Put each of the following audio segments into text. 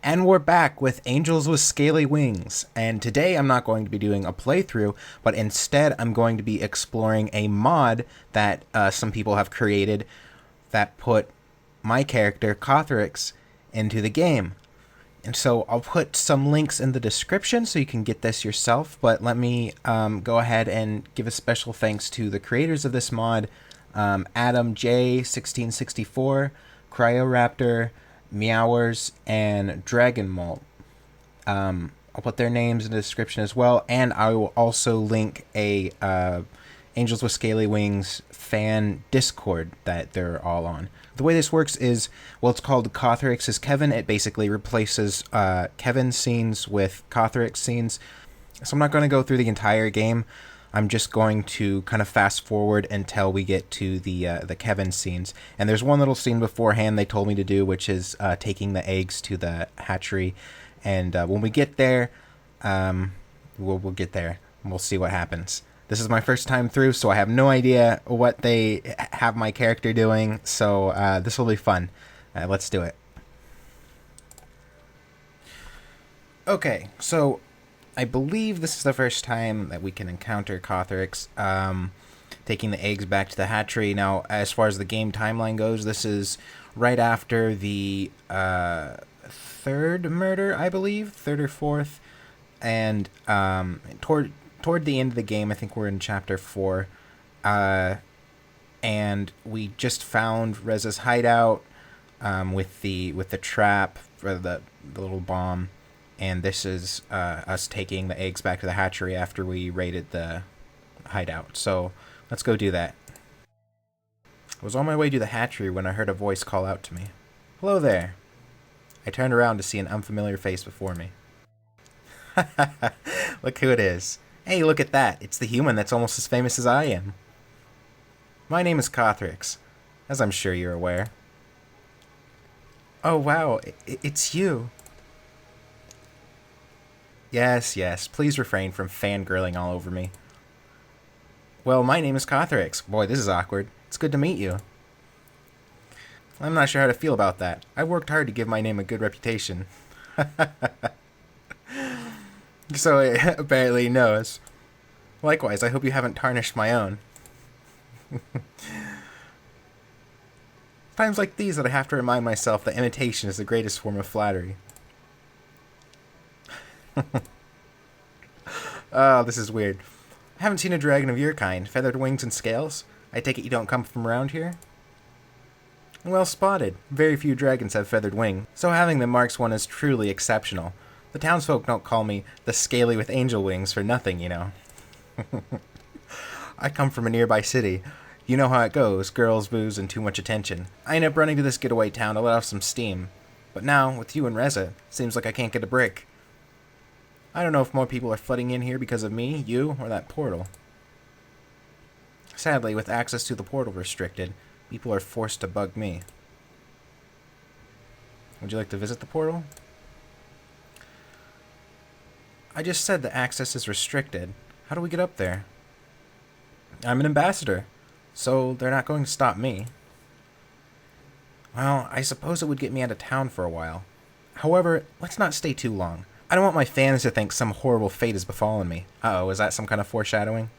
And we're back with Angels with Scaly Wings. And today I'm not going to be doing a playthrough, but instead I'm going to be exploring a mod that some people have created that put my character, Kothorix, into the game. And so I'll put some links in the description so you can get this yourself, but let me go ahead and give a special thanks to the creators of this mod, Adam J1664, Cryoraptor, Meowers, and DragonMalte. I'll put their names in the description as well, and I will also link a Angels with Scaly Wings fan Discord that they're all on. The way this works is, well, it's called Kothorix is Kevin. It basically replaces Kevin's scenes with Kothorix scenes. So I'm not going to go through the entire game. I'm just going to kind of fast forward until we get to the Kevin scenes. And there's one little scene beforehand they told me to do, which is taking the eggs to the hatchery. And when we get there, we'll get there. And we'll see what happens. This is my first time through, so I have no idea what they have my character doing. So this will be fun. Let's do it. Okay, so I believe this is the first time that we can encounter Kothorix taking the eggs back to the hatchery. Now, as far as the game timeline goes, this is right after the third murder, I believe, third or fourth, and toward the end of the game, I think we're in chapter 4, and we just found Reza's hideout with the trap for the little bomb. And this is us taking the eggs back to the hatchery after we raided the hideout. So let's go do that. I was on my way to the hatchery when I heard a voice call out to me. Hello there. I turned around to see an unfamiliar face before me. Look who it is. Hey, look at that. It's the human that's almost as famous as I am. My name is Kothorix, as I'm sure you're aware. Oh, wow. It's you. Yes, please refrain from fangirling all over me. Well, my name is Kothorix. Boy, this is awkward. It's good to meet you. I'm not sure how to feel about that. I worked hard to give my name a good reputation. So it apparently knows. Likewise, I hope you haven't tarnished my own. Times like these that I have to remind myself that imitation is the greatest form of flattery. Oh, this is weird. I haven't seen a dragon of your kind. Feathered wings and scales? I take it you don't come from around here? Well spotted. Very few dragons have feathered wings, so having them marks one as truly exceptional. The townsfolk don't call me the Scaly with angel wings for nothing, you know. I come from a nearby city. You know how it goes, girls, booze, and too much attention. I end up running to this getaway town to let off some steam. But now, with you and Reza, seems like I can't get a break. I don't know if more people are flooding in here because of me, you, or that portal. Sadly, with access to the portal restricted, people are forced to bug me. Would you like to visit the portal? I just said that access is restricted. How do we get up there? I'm an ambassador, so they're not going to stop me. Well, I suppose it would get me out of town for a while. However, let's not stay too long. I don't want my fans to think some horrible fate has befallen me. Uh-oh, is that some kind of foreshadowing?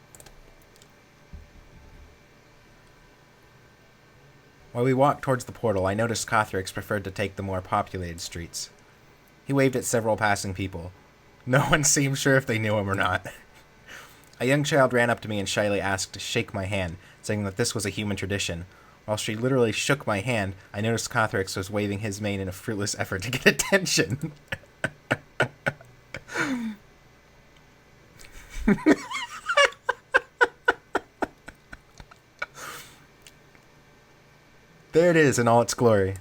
While we walked towards the portal, I noticed Kothorix preferred to take the more populated streets. He waved at several passing people. No one seemed sure if they knew him or not. A young child ran up to me and shyly asked to shake my hand, saying that this was a human tradition. While she literally shook my hand, I noticed Kothorix was waving his mane in a fruitless effort to get attention. There it is in all its glory.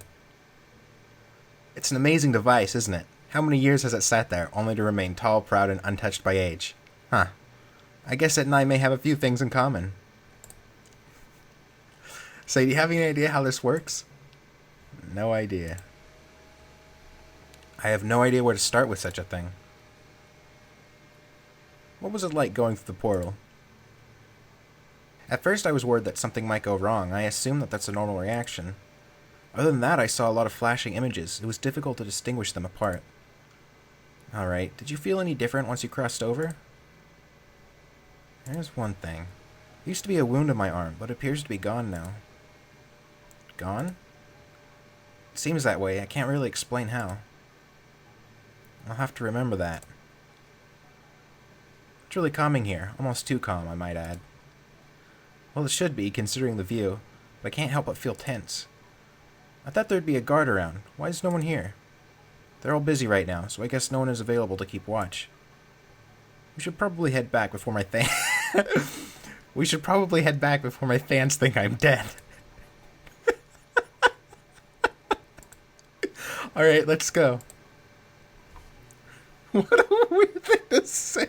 It's an amazing device, isn't it? How many years has it sat there, only to remain tall, proud, and untouched by age? Huh. I guess it and I may have a few things in common. So, do you have any idea how this works? No idea. I have no idea where to start with such a thing. What was it like going through the portal? At first I was worried that something might go wrong. I assumed that that's a normal reaction. Other than that, I saw a lot of flashing images. It was difficult to distinguish them apart. Alright, did you feel any different once you crossed over? There's one thing. There used to be a wound on my arm, but it appears to be gone now. Gone? It seems that way. I can't really explain how. I'll have to remember that. It's really calming here. Almost too calm, I might add. Well, it should be, considering the view, but I can't help but feel tense. I thought there'd be a guard around. Why is no one here? They're all busy right now, so I guess no one is available to keep watch. We should probably head back before my We should probably head back before my fans think I'm dead. Alright, let's go. What a weird thing to say.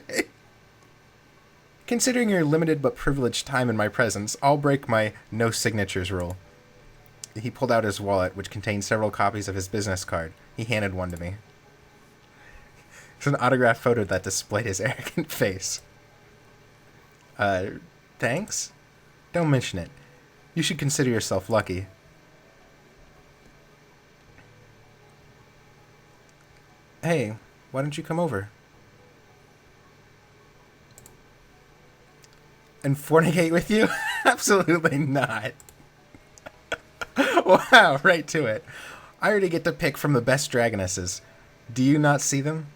Considering your limited but privileged time in my presence, I'll break my no signatures rule. He pulled out his wallet, which contained several copies of his business card. He handed one to me. It's an autographed photo that displayed his arrogant face. Thanks? Don't mention it. You should consider yourself lucky. Hey, why don't you come over? And fornicate with you? Absolutely not. Wow, right to it. I already get to pick from the best dragonesses. Do you not see them?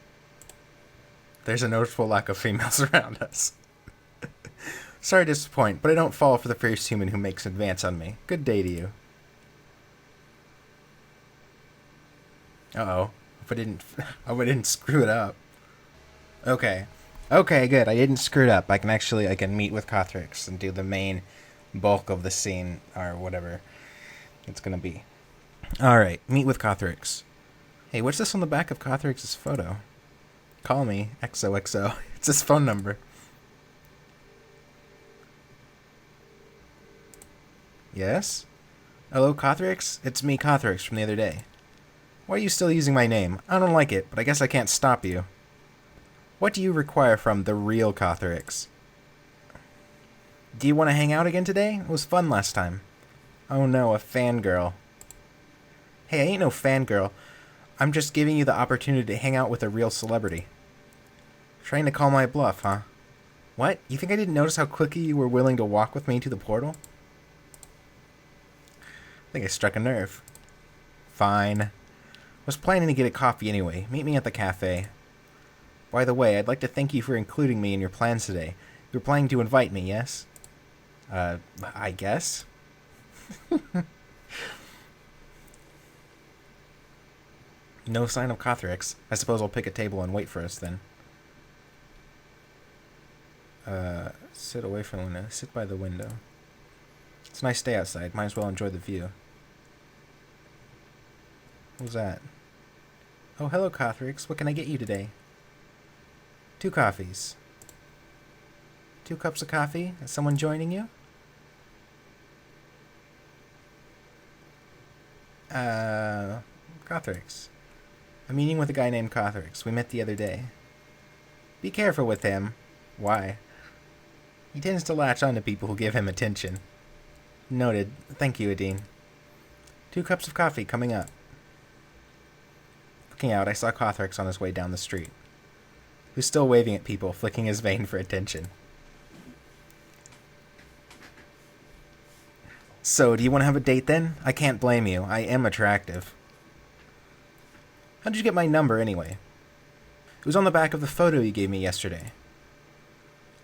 There's a noticeable lack of females around us. Sorry to disappoint, but I don't fall for the first human who makes an advance on me. Good day to you. Uh-oh. I didn't screw it up. Okay. Okay, good. I didn't screw it up. I can meet with Kothorix and do the main bulk of the scene, or whatever it's gonna be. Alright, meet with Kothorix. Hey, what's this on the back of Kothorix's photo? Call me, XOXO. It's his phone number. Yes? Hello, Kothorix? It's me, Kothorix, from the other day. Why are you still using my name? I don't like it, but I guess I can't stop you. What do you require from the real Kothorix? Do you want to hang out again today? It was fun last time. Oh no, a fangirl. Hey, I ain't no fangirl. I'm just giving you the opportunity to hang out with a real celebrity. Trying to call my bluff, huh? What? You think I didn't notice how quickly you were willing to walk with me to the portal? I think I struck a nerve. Fine. Was planning to get a coffee anyway. Meet me at the cafe. By the way, I'd like to thank you for including me in your plans today. You're planning to invite me, yes? I guess? No sign of Kothorix. I suppose I'll pick a table and wait for us then. Sit away from the window. Sit by the window. It's a nice day outside. Might as well enjoy the view. What was that? Oh, hello, Kothorix. What can I get you today? 2 coffees. 2 cups of coffee? Is someone joining you? Kothorix. I'm meeting with a guy named Kothorix. We met the other day. Be careful with him. Why? He tends to latch on to people who give him attention. Noted. Thank you, Adine. 2 cups of coffee coming up. Looking out, I saw Kothorix on his way down the street. He was still waving at people, flicking his vein for attention. So, do you want to have a date then? I can't blame you. I am attractive. How did you get my number, anyway? It was on the back of the photo you gave me yesterday.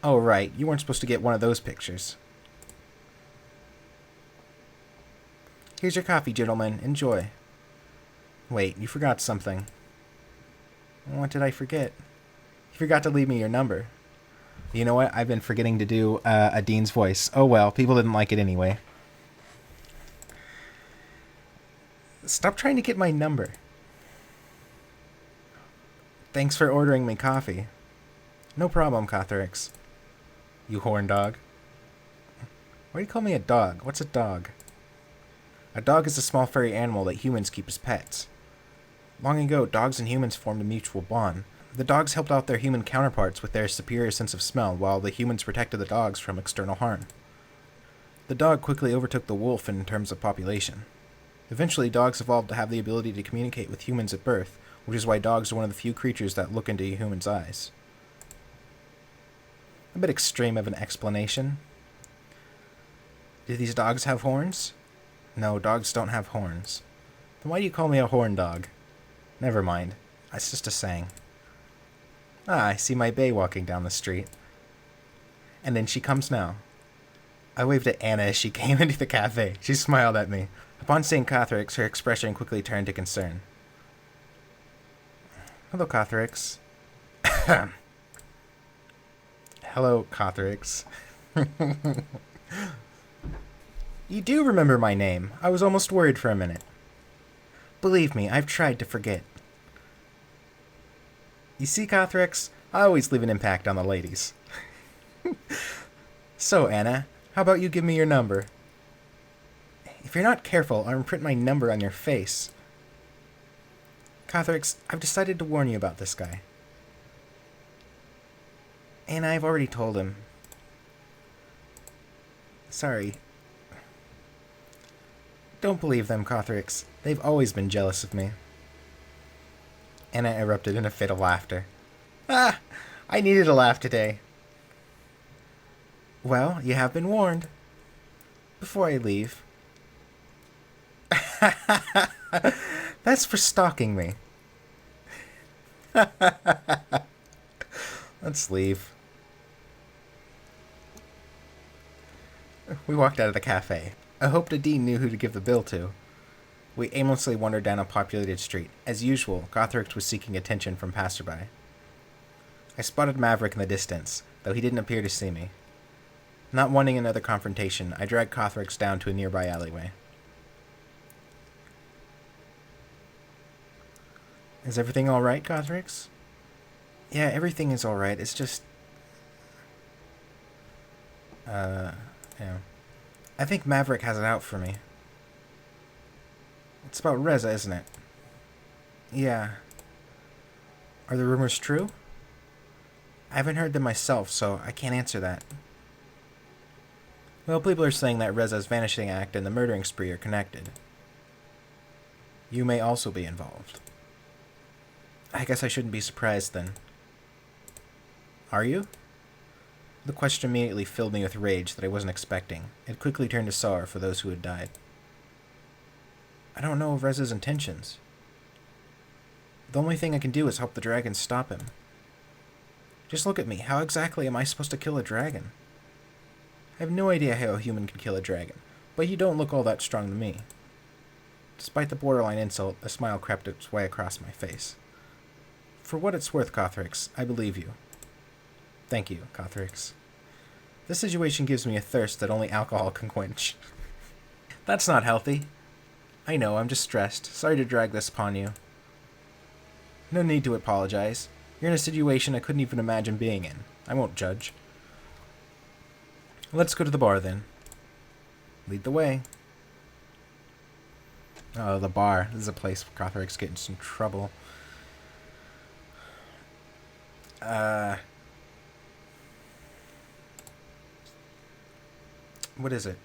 Oh, right. You weren't supposed to get one of those pictures. Here's your coffee, gentlemen. Enjoy. Wait, you forgot something. What did I forget? You forgot to leave me your number. You know what? I've been forgetting to do Adine's voice. Oh well, people didn't like it anyway. Stop trying to get my number. Thanks for ordering me coffee. No problem, Kothorix. You horn dog. Why do you call me a dog? What's a dog? A dog is a small furry animal that humans keep as pets. Long ago, dogs and humans formed a mutual bond. The dogs helped out their human counterparts with their superior sense of smell, while the humans protected the dogs from external harm. The dog quickly overtook the wolf in terms of population. Eventually, dogs evolved to have the ability to communicate with humans at birth, which is why dogs are one of the few creatures that look into a human's eyes. A bit extreme of an explanation. Do these dogs have horns? No, dogs don't have horns. Then why do you call me a horn dog? Never mind. It's just a saying. Ah, I see my bae walking down the street. And then she comes now. I waved at Anna as she came into the cafe. She smiled at me. Upon seeing Kothorix, her expression quickly turned to concern. Hello, Kothorix. Hello, Kothorix. You do remember my name. I was almost worried for a minute. Believe me, I've tried to forget. You see, Kothorix, I always leave an impact on the ladies. So, Anna, how about you give me your number? If you're not careful, I'll imprint my number on your face. Kothorix, I've decided to warn you about this guy. And I've already told him. Sorry. Don't believe them, Kothorix. They've always been jealous of me. Anna erupted in a fit of laughter. Ah! I needed a laugh today. Well, you have been warned. Before I leave. That's for stalking me. Let's leave. We walked out of the cafe. I hoped Adine knew who to give the bill to. We aimlessly wandered down a populated street. As usual, Kothorix was seeking attention from passerby. I spotted Maverick in the distance, though he didn't appear to see me. Not wanting another confrontation, I dragged Kothorix down to a nearby alleyway. Is everything alright, Kothorix? Yeah, everything is alright. It's just... yeah. I think Maverick has it out for me. It's about Reza, isn't it? Yeah. Are the rumors true? I haven't heard them myself, so I can't answer that. Well, people are saying that Reza's vanishing act and the murdering spree are connected. You may also be involved. I guess I shouldn't be surprised then. Are you? The question immediately filled me with rage that I wasn't expecting. It quickly turned to sorrow for those who had died. I don't know of Reza's intentions. The only thing I can do is help the dragon stop him. Just look at me. How exactly am I supposed to kill a dragon? I have no idea how a human can kill a dragon, but you don't look all that strong to me. Despite the borderline insult, a smile crept its way across my face. For what it's worth, Kothorix, I believe you. Thank you, Kothorix. This situation gives me a thirst that only alcohol can quench. That's not healthy. I know, I'm just stressed. Sorry to drag this upon you. No need to apologize. You're in a situation I couldn't even imagine being in. I won't judge. Let's go to the bar, then. Lead the way. Oh, the bar. This is a place where Kothorix get in some trouble. What is it?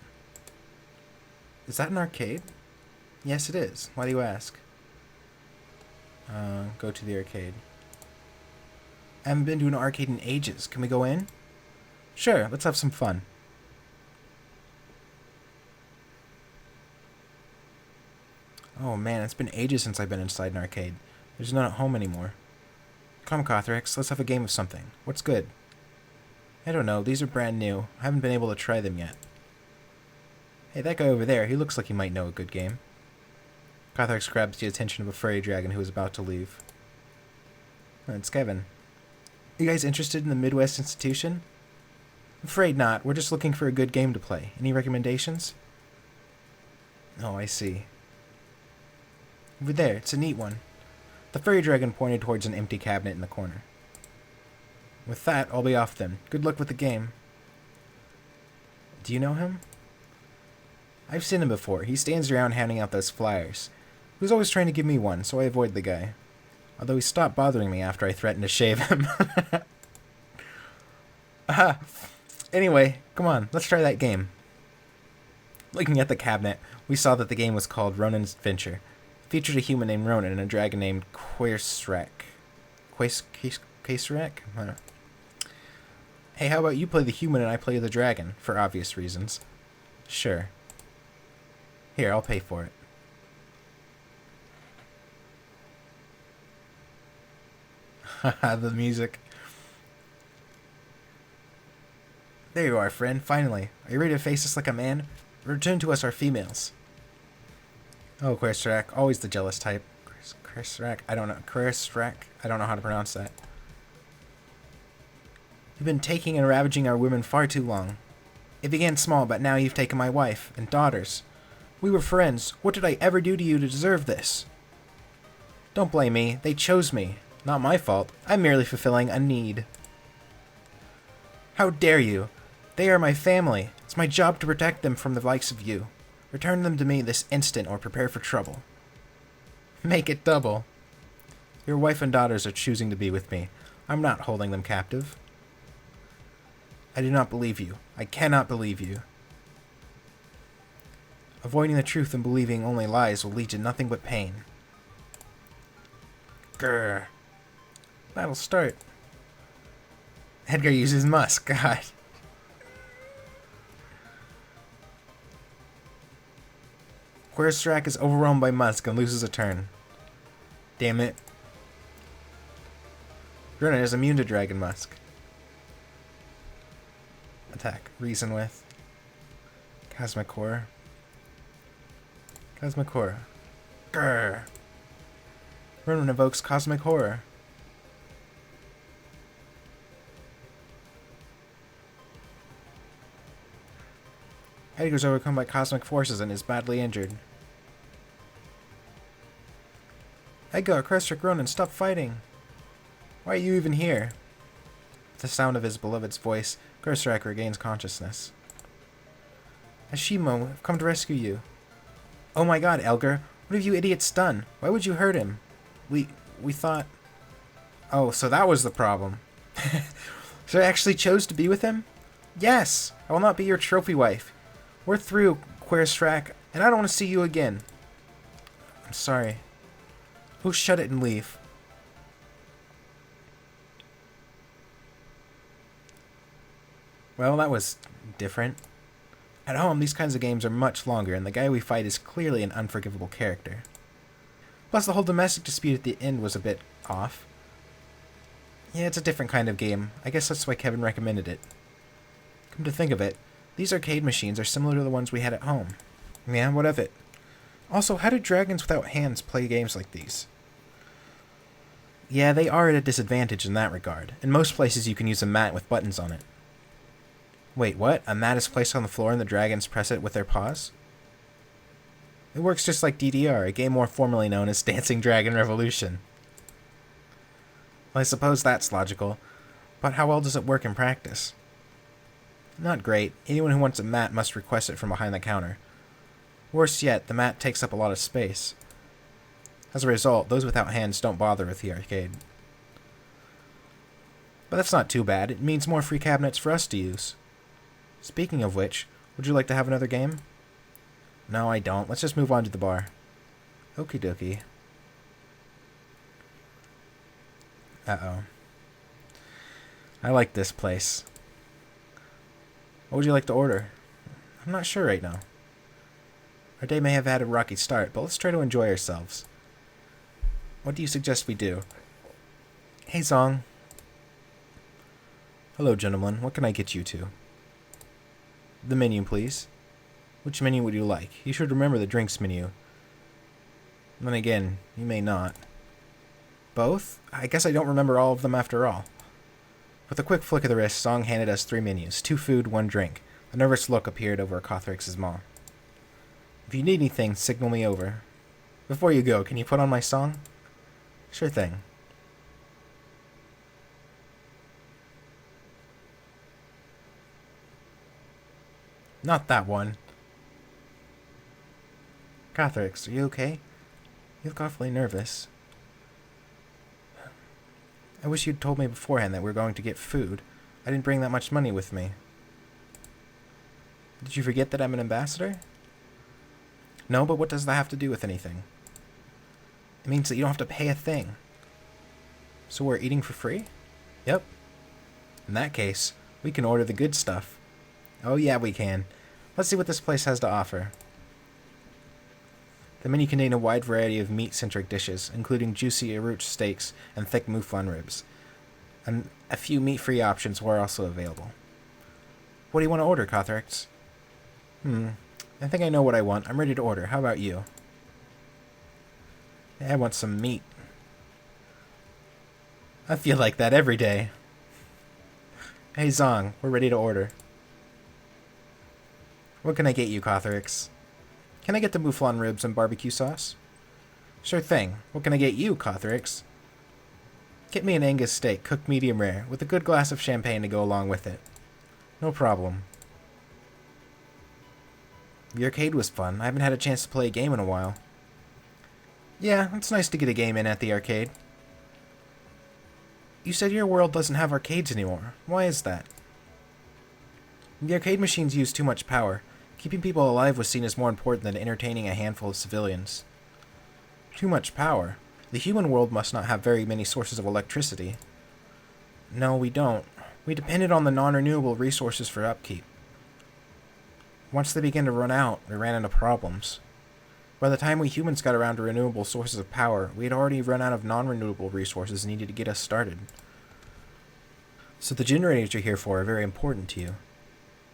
Is that an arcade? Yes, it is. Why do you ask? Go to the arcade. I haven't been to an arcade in ages. Can we go in? Sure, let's have some fun. Oh man, it's been ages since I've been inside an arcade. There's none at home anymore. Come, Kothorix, let's have a game of something. What's good? I don't know, these are brand new. I haven't been able to try them yet. Hey, that guy over there, he looks like he might know a good game. Kothorix grabs the attention of a furry dragon who is about to leave. Oh, it's Kevin. Are you guys interested in the Midwest Institution? I'm afraid not. We're just looking for a good game to play. Any recommendations? Oh, I see. Over there, it's a neat one. The furry dragon pointed towards an empty cabinet in the corner. With that, I'll be off then. Good luck with the game. Do you know him? I've seen him before. He stands around handing out those flyers. He was always trying to give me one, so I avoid the guy. Although he stopped bothering me after I threatened to shave him. Aha! Anyway, come on, let's try that game. Looking at the cabinet, we saw that the game was called Ronan's Adventure. It featured a human named Ronan and a dragon named Quaysrek. Quaysrek? Hey, how about you play the human and I play the dragon, for obvious reasons. Sure. Here, I'll pay for it. Haha, the music. There you are, friend, finally. Are you ready to face us like a man? Return to us our females. Oh, Quaysrek, always the jealous type. Quaysrek, I don't know. Quaysrek, I don't know how to pronounce that. You've been taking and ravaging our women far too long. It began small, but now you've taken my wife and daughters. We were friends. What did I ever do to you to deserve this? Don't blame me. They chose me. Not my fault. I'm merely fulfilling a need. How dare you? They are my family. It's my job to protect them from the likes of you. Return them to me this instant or prepare for trouble. Make it double. Your wife and daughters are choosing to be with me. I'm not holding them captive. I do not believe you. I cannot believe you. Avoiding the truth and believing only lies will lead to nothing but pain. Grr. Battle start. Edgar uses musk. God. Quaysrek is overwhelmed by musk and loses a turn. Damn it. Ronan is immune to dragon musk. Attack. Reason with. Cosmic Horror. Cosmic Horror. Grr. Ronan evokes Cosmic Horror. Edgar's overcome by cosmic forces and is badly injured. Edgar, Quaysrek, Ronan, stop fighting! Why are you even here? With the sound of his beloved's voice, Quaysrek regains consciousness. Ashimo, I've come to rescue you. Oh my god, Elgar, what have you idiots done? Why would you hurt him? We thought... Oh, so that was the problem. So I actually chose to be with him? Yes! I will not be your trophy wife. We're through, Quaysrek, and I don't want to see you again. I'm sorry. We'll shut it and leave. Well, that was different. At home, these kinds of games are much longer, and the guy we fight is clearly an unforgivable character. Plus, the whole domestic dispute at the end was a bit off. Yeah, it's a different kind of game. I guess that's why Kevin recommended it. Come to think of it, these arcade machines are similar to the ones we had at home. Yeah, what of it? Also, how do dragons without hands play games like these? Yeah, they are at a disadvantage in that regard. In most places you can use a mat with buttons on it. Wait, what? A mat is placed on the floor and the dragons press it with their paws? It works just like DDR, a game more formally known as Dancing Dragon Revolution. Well, I suppose that's logical, but how well does it work in practice? Not great. Anyone who wants a mat must request it from behind the counter. Worse yet, the mat takes up a lot of space. As a result, those without hands don't bother with the arcade. But that's not too bad. It means more free cabinets for us to use. Speaking of which, would you like to have another game? No, I don't. Let's just move on to the bar. Okie dokie. Uh-oh. I like this place. What would you like to order? I'm not sure right now. Our day may have had a rocky start, but let's try to enjoy ourselves. What do you suggest we do? Hey, Zong. Hello, gentlemen. What can I get you to? The menu, please. Which menu would you like? You should remember the drinks menu. Then again, you may not. Both? I guess I don't remember all of them after all. With a quick flick of the wrist, Zong handed us 3 menus, 2 food, 1 drink. A nervous look appeared over Kothorix's maw. If you need anything, signal me over. Before you go, can you put on my song? Sure thing. Not that one. Kothorix, are you okay? You look awfully nervous. I wish you'd told me beforehand that we were going to get food. I didn't bring that much money with me. Did you forget that I'm an ambassador? No, but what does that have to do with anything? It means that you don't have to pay a thing. So we're eating for free? Yep. In that case, we can order the good stuff. Oh yeah, we can. Let's see what this place has to offer. The menu contained a wide variety of meat-centric dishes, including juicy arroch steaks and thick mouflon ribs. And a few meat-free options were also available. What do you want to order, Kothorix? I think I know what I want. I'm ready to order. How about you? I want some meat. I feel like that every day. Hey Zong, we're ready to order. What can I get you, Kothorix? Can I get the mouflon ribs and barbecue sauce? Sure thing. What can I get you, Kothorix? Get me an Angus steak, cooked medium rare, with a good glass of champagne to go along with it. No problem. The arcade was fun. I haven't had a chance to play a game in a while. Yeah, it's nice to get a game in at the arcade. You said your world doesn't have arcades anymore. Why is that? The arcade machines use too much power. Keeping people alive was seen as more important than entertaining a handful of civilians. Too much power? The human world must not have very many sources of electricity. No, we don't. We depended on the non-renewable resources for upkeep. Once they began to run out, we ran into problems. By the time we humans got around to renewable sources of power, we had already run out of non-renewable resources needed to get us started. So the generators you're here for are very important to you.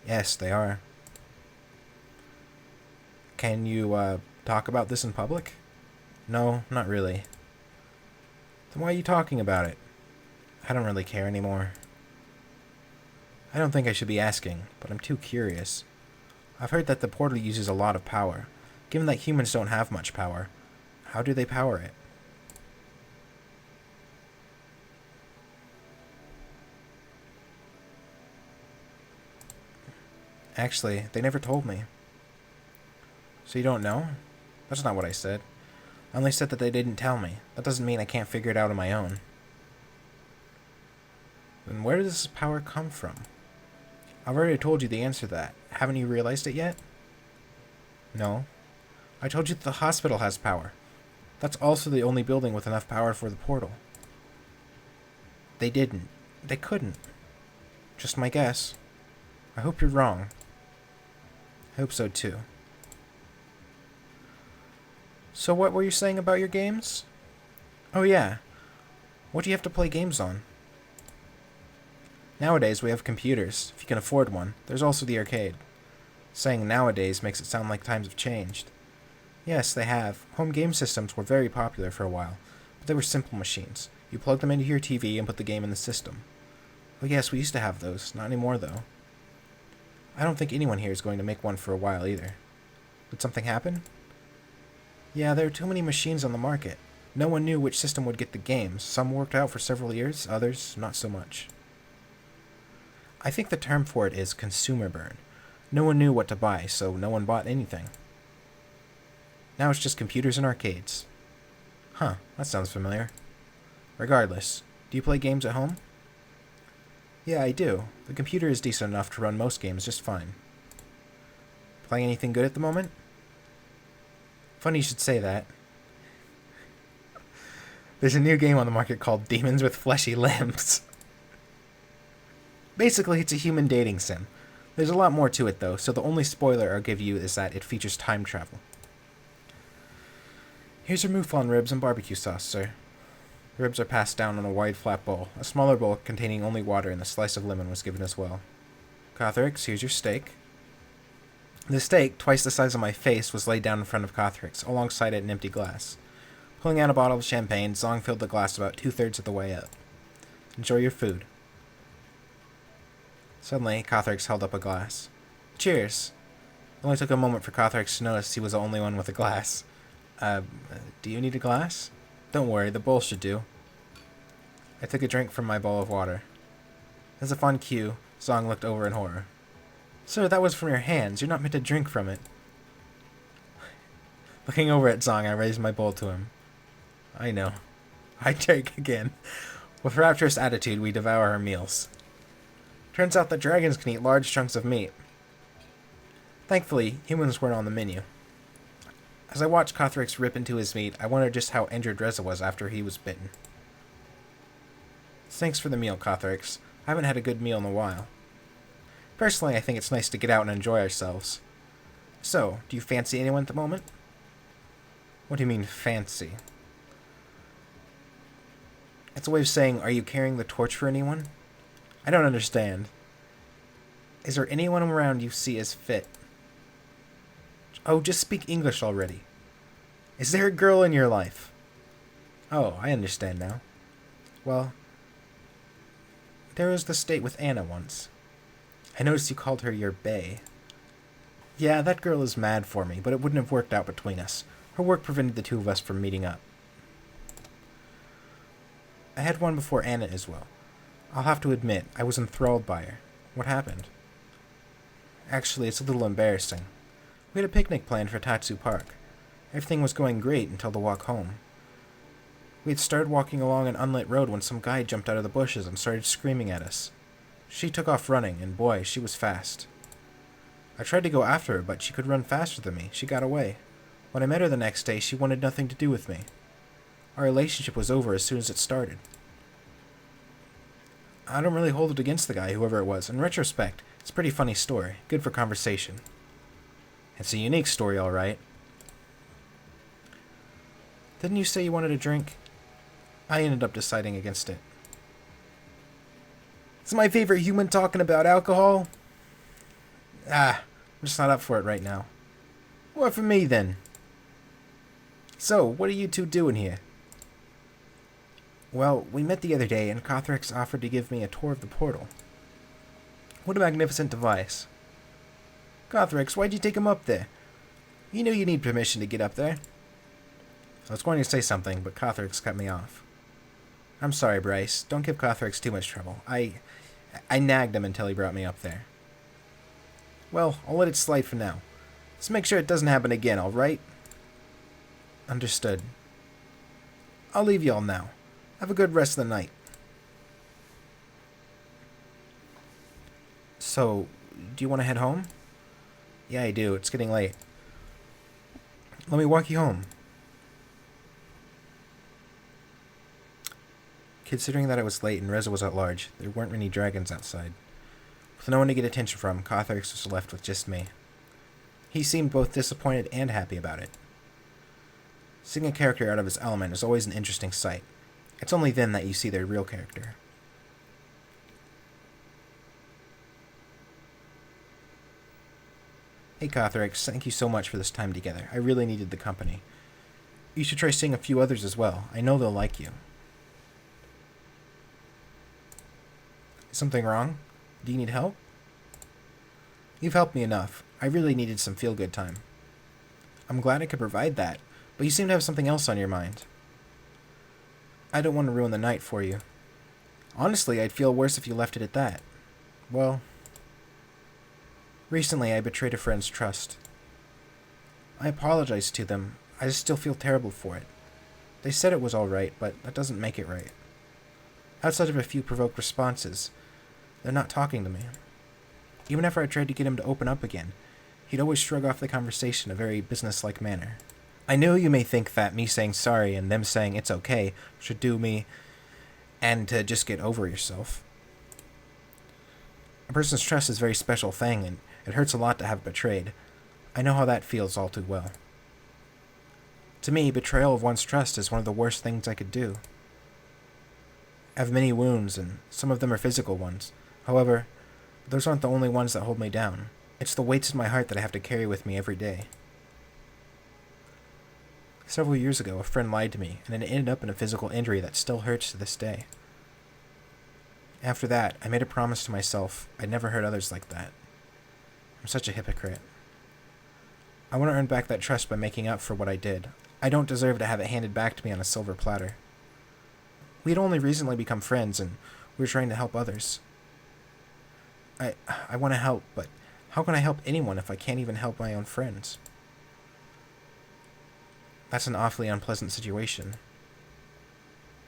Yes, they are. Can you, talk about this in public? No, not really. Then why are you talking about it? I don't really care anymore. I don't think I should be asking, but I'm too curious. I've heard that the portal uses a lot of power. Given that humans don't have much power, how do they power it? Actually, they never told me. So you don't know? That's not what I said. I only said that they didn't tell me. That doesn't mean I can't figure it out on my own. Then where does this power come from? I've already told you the answer to that. Haven't you realized it yet? No. I told you that the hospital has power. That's also the only building with enough power for the portal. They didn't. They couldn't. Just my guess. I hope you're wrong. I hope so too. So what were you saying about your games? Oh yeah. What do you have to play games on? Nowadays we have computers, if you can afford one. There's also the arcade. Saying nowadays makes it sound like times have changed. Yes, they have. Home game systems were very popular for a while, but they were simple machines. You plug them into your TV and put the game in the system. Oh yes, we used to have those. Not anymore though. I don't think anyone here is going to make one for a while either. Did something happen? Yeah, there are too many machines on the market. No one knew which system would get the games. Some worked out for several years, others not so much. I think the term for it is consumer burn. No one knew what to buy, so no one bought anything. Now it's just computers and arcades. Huh, that sounds familiar. Regardless, do you play games at home? Yeah, I do. The computer is decent enough to run most games just fine. Playing anything good at the moment? Funny you should say that. There's a new game on the market called Demons with Fleshy Limbs. Basically, it's a human dating sim. There's a lot more to it, though, so the only spoiler I'll give you is that it features time travel. Here's your mouflon ribs and barbecue sauce, sir. The ribs are passed down on a wide flat bowl. A smaller bowl containing only water and a slice of lemon was given as well. Kothorix, here's your steak. The steak, twice the size of my face, was laid down in front of Kothorix, alongside it an empty glass. Pulling out a bottle of champagne, Zong filled the glass about 2/3 of the way up. Enjoy your food. Suddenly, Kothorix held up a glass. Cheers! It only took a moment for Kothorix to notice he was the only one with a glass. Do you need a glass? Don't worry, the bowl should do. I took a drink from my bowl of water. As if on cue, Zong looked over in horror. Sir, that was from your hands. You're not meant to drink from it. Looking over at Zong, I raised my bowl to him. I know. I drank again. With rapturous attitude, we devour our meals. Turns out that dragons can eat large chunks of meat. Thankfully, humans weren't on the menu. As I watched Kothorix rip into his meat, I wondered just how injured Reza was after he was bitten. Thanks for the meal, Kothorix. I haven't had a good meal in a while. Personally, I think it's nice to get out and enjoy ourselves. So, do you fancy anyone at the moment? What do you mean, fancy? It's a way of saying, are you carrying the torch for anyone? I don't understand. Is there anyone around you see as fit? Oh, just speak English already. Is there a girl in your life? Oh, I understand now. Well, there was the state with Anna once. I noticed you called her your bae. Yeah, that girl is mad for me, but it wouldn't have worked out between us. Her work prevented the two of us from meeting up. I had one before Anna as well. I'll have to admit, I was enthralled by her. What happened? Actually, it's a little embarrassing. We had a picnic planned for Tatsu Park. Everything was going great until the walk home. We had started walking along an unlit road when some guy jumped out of the bushes and started screaming at us. She took off running, and boy, she was fast. I tried to go after her, but she could run faster than me. She got away. When I met her the next day, she wanted nothing to do with me. Our relationship was over as soon as it started. I don't really hold it against the guy, whoever it was. In retrospect, it's a pretty funny story. Good for conversation. It's a unique story, all right. Didn't you say you wanted a drink? I ended up deciding against it. It's my favorite human talking about alcohol. I'm just not up for it right now. What for me, then? So, what are you two doing here? Well, we met the other day, and Kothorix offered to give me a tour of the portal. What a magnificent device. Kothorix, why'd you take him up there? You knew you need permission to get up there. I was going to say something, but Kothorix cut me off. I'm sorry, Bryce. Don't give Kothorix too much trouble. I nagged him until he brought me up there. Well, I'll let it slide for now. Just make sure it doesn't happen again, alright? Understood. I'll leave y'all now. Have a good rest of the night. So, do you want to head home? Yeah, I do. It's getting late. Let me walk you home. Considering that it was late and Reza was at large, there weren't many dragons outside. With no one to get attention from, Kothorix was left with just me. He seemed both disappointed and happy about it. Seeing a character out of his element is always an interesting sight. It's only then that you see their real character. Hey Kothorix, thank you so much for this time together. I really needed the company. You should try seeing a few others as well. I know they'll like you. Is something wrong? Do you need help? You've helped me enough. I really needed some feel-good time. I'm glad I could provide that, but you seem to have something else on your mind. I don't want to ruin the night for you. Honestly, I'd feel worse if you left it at that. Well, recently I betrayed a friend's trust. I apologized to them. I just still feel terrible for it. They said it was alright, but that doesn't make it right. Outside of a few provoked responses, they're not talking to me. Even after I tried to get him to open up again, he'd always shrug off the conversation in a very business-like manner. I know you may think that me saying sorry and them saying it's okay should do me, and to just get over yourself. A person's trust is a very special thing, and it hurts a lot to have betrayed. I know how that feels all too well. To me, betrayal of one's trust is one of the worst things I could do. I have many wounds, and some of them are physical ones. However, those aren't the only ones that hold me down. It's the weights in my heart that I have to carry with me every day. Several years ago, a friend lied to me, and it ended up in a physical injury that still hurts to this day. After that, I made a promise to myself I'd never hurt others like that. I'm such a hypocrite. I want to earn back that trust by making up for what I did. I don't deserve to have it handed back to me on a silver platter. We had only recently become friends, and we were trying to help others. I want to help, but how can I help anyone if I can't even help my own friends? That's an awfully unpleasant situation.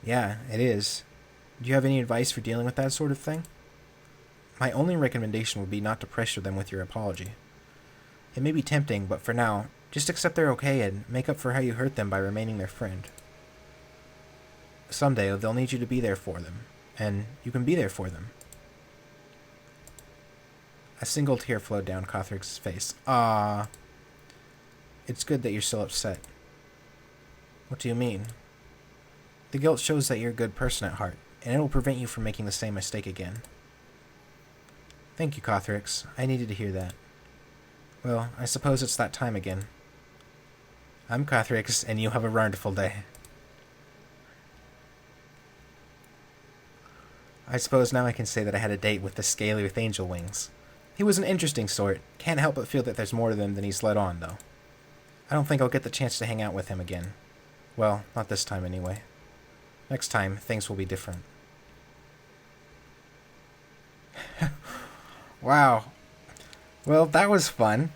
Yeah, it is. Do you have any advice for dealing with that sort of thing? My only recommendation would be not to pressure them with your apology. It may be tempting, but for now, Just accept they're okay and make up for how you hurt them by remaining their friend. Someday they'll need you to be there for them, and you can be there for them. A single tear flowed down Kothorix's face. Ah, it's good that you're still upset. What do you mean? The guilt shows that you're a good person at heart, and it will prevent you from making the same mistake again. Thank you, Kothorix. I needed to hear that. Well, I suppose it's that time again. I'm Kothorix, and you have a wonderful day. I suppose now I can say that I had a date with the Scaly with angel wings. He was an interesting sort. Can't help but feel that there's more to him than he's let on, though. I don't think I'll get the chance to hang out with him again. Well, not this time anyway. Next time, things will be different. Wow. Well, that was fun.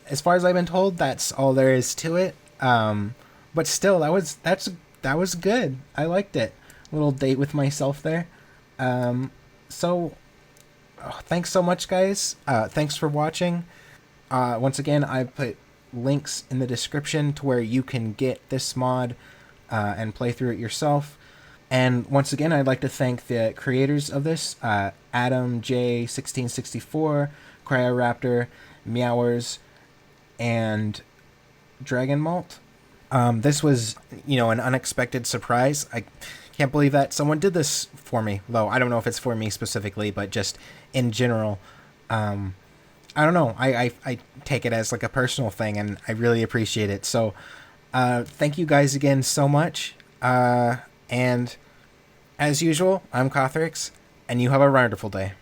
As far as I've been told, that's all there is to it. But still, that was good. I liked it. Little date with myself there. Thanks so much, guys. Thanks for watching. Once again, I put links in the description to where you can get this mod and play through it yourself. And once again, I'd like to thank the creators of this, Adam J1664, Cryoraptor, Meowers, and DragonMalte. This was, an unexpected surprise. I can't believe that someone did this for me. Though I don't know if it's for me specifically, but just in general. I don't know. I take it as like a personal thing, and I really appreciate it. So, thank you guys again so much. And as usual, I'm Kothorix, and you have a wonderful day.